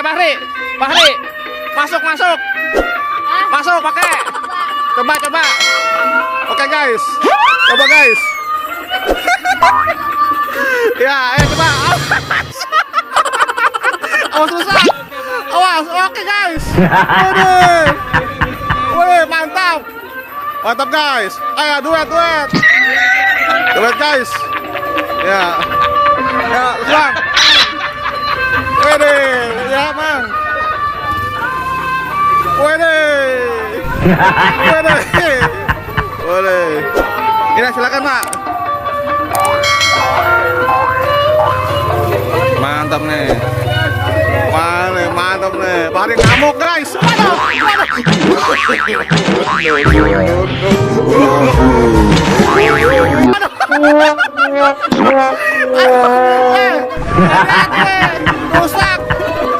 Bahri. Masuk. Masuk pakai. Coba. Oke guys. Coba guys. Ya, coba. Oh susah. Awas. Oke guys. Wih, mantap. Mantap guys. Ayo duet. Duet guys. Ya. Ya, Bang. Wede, ya Bang. Wede. Boleh. Ini silakan, Pak. Mantap nih. Mantap nih. Bahari ngamuk, guys. Waduh.